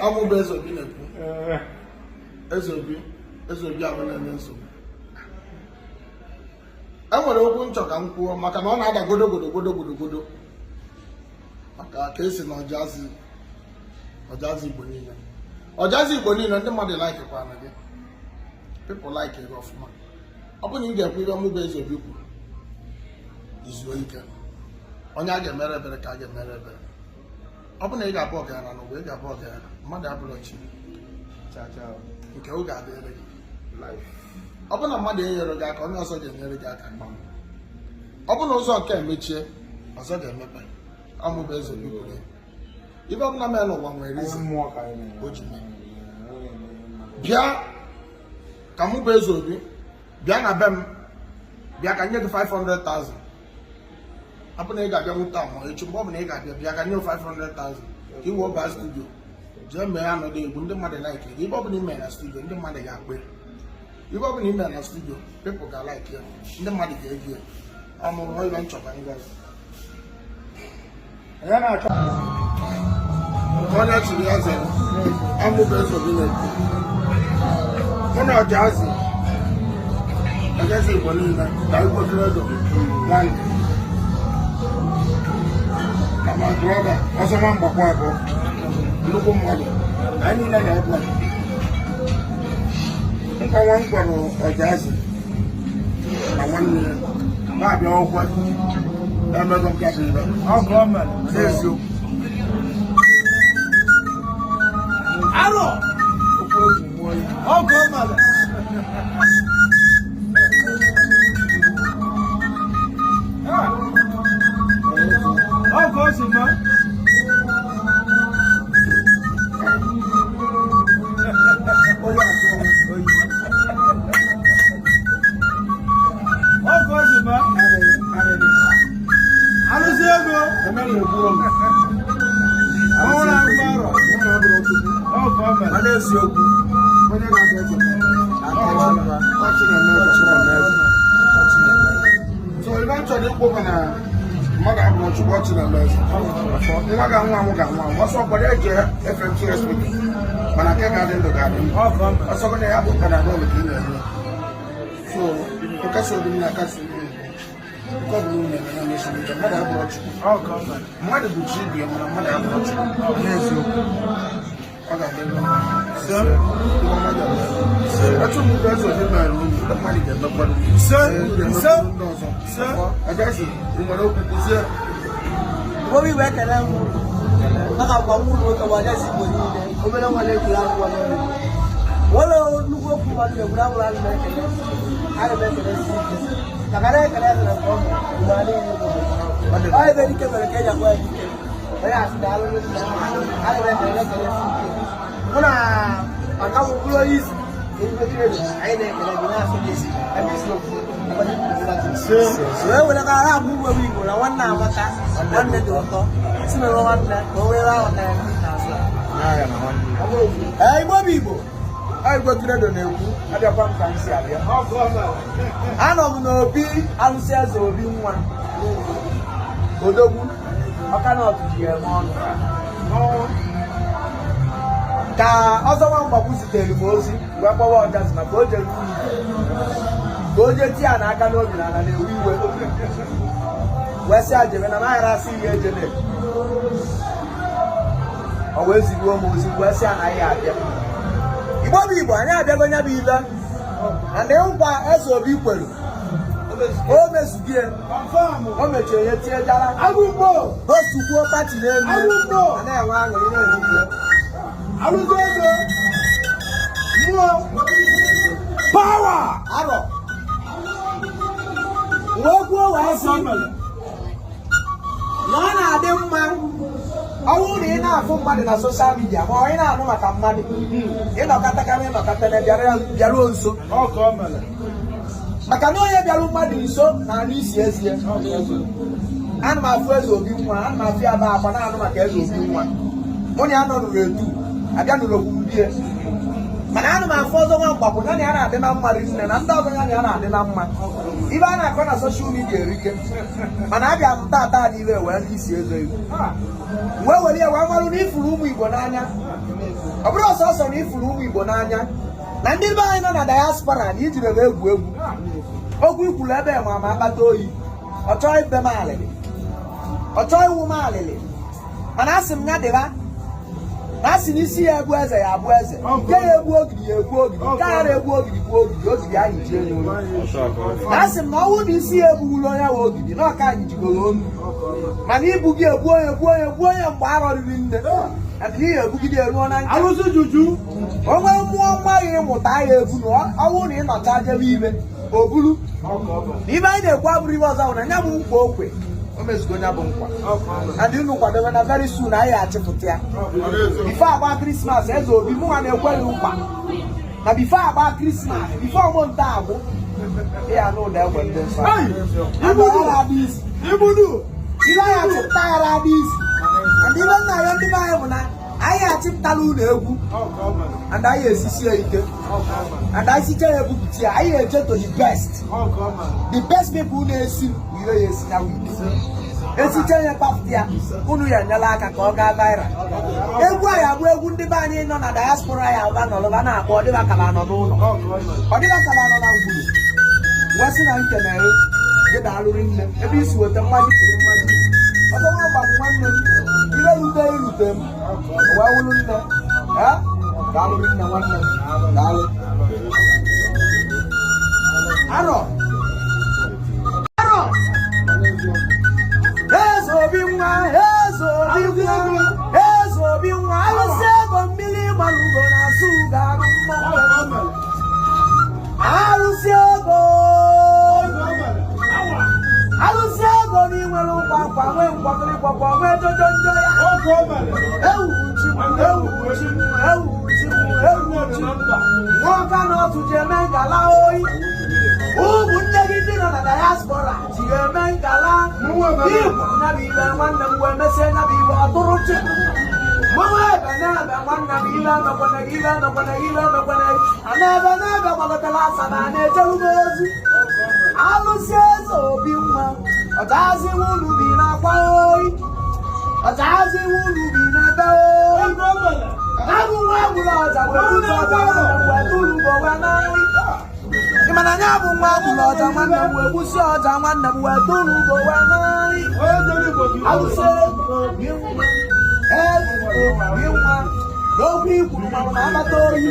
Amu bezo bi na ku. Ezobi abana na nso. Enwere okwu nchọ ka m kwuo maka na ọ na-ada godo. Maka ka esi na ọjazi Igbo niile. Ọjazi Igbo niile ndị mmadụ like kwa na gị. People like it ọfụma. Ọ bụ na ị ga-ekwu ihe ọmụ bụ Ezobi kwuru. Izuo ike. Onye a ga-emere ebere ka a ga-emere ebere. Ọ bụ na ị ga-abụ ọgaranya n'ụwa ị ga-abụ ọgaranya mmadụ abụrụ chi nke oge adịrị gị ọ bụ na mmadụ enyere gị aka onye ọzọ ga-enyere gị aka ọ bụ na ụzọ nke emechie ọzọ ga-emepe ọmụbụ Ezobi kwuru ibe ọ bụla mee n'ụwa nwere isi o ji mee bịa ka mụ bụ Ezobi bịa na be m bịa ka nye gị 500,000 ọ bụ na ị ga-abịa nweta ma echi mgbe ọ bụ na ị ga-abịa bịa ka nye 500,000 ka iwe ọba studio jee mee ya nọdụ egwu ndị mmadụ like ibe ọ bụ na ime na studio ndị mmadụ ga-akpe ibe ọ bụ na ime na studio people ga-like ya ndị mmadụ ga-egi ya ọmụrụ ibe nchọba ngozi onye chiri ya zere amụbụ Ezobi na-ekwu mụ na Ọjazi Igbo niile ka Igbo kredo nwanne ma brọda ọsọ nwa mgbakwa abụọ nnukwu mmadụ anyị niile na-ekwe nkwa nwa mkpọrọ Ọjazi na nwanne ya na-abịa ọkwa emego nkapụ ibe n'eziokwu arọ ọgụ ọmala ọgụ ọsịma ọgụ ọsịma arụsị ego ọhụrụ agbarọ ọgụ ọmala n'eziokwu onye na-abịa so ibe m chọrọ ikwu bụ na mmadụ abụrụ chukwu ọchị na eze nwa ga-anwa anwụ ga-anwa anwụ ọsọ ọgbara eji FMC hospital mana nke ga-adị ndụ ga-adị ndụ ọsọ gị na ya bụ panadol ka ị na-eme so nkasi obi m na-akasi nke ọ bụla na-eme na mmesi nke mmadụ abụrụ chukwu mmadụ bụ chi ibi ya mana mmadụ abụrụ chukwu n'eziokwu ọ ga-adị ndụ Etu m bụ Ezobi mere unu ndị mmadụ ga-emekwado Ọjazi nwere okwu kụzie Obi wee kele m maka gwa m ụlọ ụka Ọjazi Igbo niile obere nwere egwuru akwụkwọ n'ọrụ nwere nnukwu okwu mmadụ egwuru akwụkwọ ahụ na-ekele aga m ekele si ike maka na ekele mere nke ọma mgbe a niile ọ ebe dike mere ka eji akpọ ya dike onye asị na alụlụ aga m ekele si ike mụ na maka m bụrụ onye isi anyị na-ekele gị na-asụ gị isi wee were ka ara abụ ugbo Igbo na nwanne amaka nwanne dị ụtọ si mere nwanne ka o were aghọta ya n'azụ Igbo bụ Igbo Igbo kredo na-ekwu abịakwa m ka m si abịa anọ m n'obi alụsị eze obi nwa odogwu ọka na ọtụtụ ya eme ọnụ ka ọzọ nwa mgbakwu zitere m ozi wee kpọwa Ọjazi maka o jere ka o jee tie n'aka n'obi na ala na-ewe iwe wee sị ajebe na naghara asị ihe ejele o wee zigbuo m ozi wee sị anaghị abịa Igbo bụ Igbo anyị abịago nya bụ ile na ndị nkwa Ezobi kwere o mezugie o mechiri ihe tie jara o sukwuo pati n'elu na na-enwe aṅụrị na-erite arụsị ego mmụọ pawa arọ wee kwuo wee sị na ọ na-adị mma ọnwụ na ị na-afụ mmadụ na soshal midia ma ọ ị na-anụ maka mmadụ ịnọkọtakarị ịnọkọtara bịaruo nso maka na onye bịaru mmadụ nso na-anụ isi ezie ana m afụ Ezobi nwa ana m afụ ya ba akwa na-anụ maka Ezobi nwa mụ na ya nọ nụrụ etu abịa nụrụ okwu mbie mana ana m afọ ọzọ nwa mgbapụ ya na ya na-adị na mma rinne na ndị ọzọ ya na ya na-adị na mma ibe a na-akọ na soshal midia erike mana abịa m tata n'iwe wee ndị isi ego iwu wee were ya wee marụ na ifuru ụmụ Igbo n'anya ọ bụrụ ọsọsọ na ifuru ụmụ Igbo n'anya na ndị be anyị nọ na diaspora na ijiri ebe egwu egwu okwu ikwuru ebe ma ma akpata oyi ọ chọọ ibe m alịlị ọ chọọ iwu m alịlị mana asị m ya dịba na asị n'isi ya egbu eze ya abụ eze nke ya egbu ogidi ya egbu ogidi nke ya na-egbu ogidi bụ ogidi ogidi anyị ji enye olu na asị m na ọnwụ na isi ya egbugoro onye wa ogidi na ọka anyị jigoro onu mana ibu gị egbu onye mgbe arọ riri nne adịghị ebugide eruo na Alụsị juju onwe mmụọ mmaghị ịmụta ya ebu na ọnwụ na ịnọcha jebe ibe o buru na ibe anyị na-ekwu abụrụ ibe ọzọ bụ na nya bụ nkwa okwe o mezugo nya bụ nkwa and unu kwadobe na very soon anyị achịpụta ya bifo agba krismas eze obi mụ nwa na-ekweghị nkwa na bifo agba krismas bifo ọgbọ nta agwụ ya na ụda egbe ndị nsọ ibudu ibe anyị achịpụta ya na adị isi and ibe nna ya ndị be anyị bụ na anyị achịpụtala ụlọ egwu and anyị esisi ya ike and anyị sicha ya ebupụta ya anyị eje to the best people na-esi ire ya esi na wike esiche ya kpapụta ya unu ya enyela aka ka ọ gaa viral egwu anyị abụ egwu ndị be anyị nọ na diaspora ya ụba nọlụba na-akpọ ọdịba kaba nọ n'ụlọ ọdịba kaba nọ na ngwuru wesị na nkenere gị daalụrị nne ebe isi weta mmadụ pụrụ mmadụ ọzọ nwa gbapụ nwanne m ile rute irute m wee wụrụ nne daalụrị nne nwanne m daalụ arọ eze obi nwa alụsị ego mmiri gbalugo na asụ ga-arụ mmọnwụ alụsị ego n'inwere ụkwa nkwa nwee nkwakọrịkpọkọ nwee jojo njọ ya ewuchi nwoke na otu ji eme ngala oyi ụmụnne gị ndị nọ na diaspora ji eme ngala igwu nyabụ ibe nwanne m wee mesie nyabụ ibe ọtụrụ chi mmanwụ ebe na-ebe nwanne m ile emekwana gị ana ebe gbalọtara asa na na-ejerugo ozi alụsị eze obi nwa ọchahazi ulu bi na-akwa oyi ọchahazi ulu bi n'ebe oyi abụ nwa agbụrụ ọja wee ụzọ ọja nwanne m wee tụrụ ugbo n'ahị ịmana anya bụ nwa agbụrụ ọja nwanne m wee gbusi ọja nwanne m wee tụrụ ugbo n'ahị alụsị obi nwa eze obi nwa n'okwu ikwuru ma ọ na-akpata oyi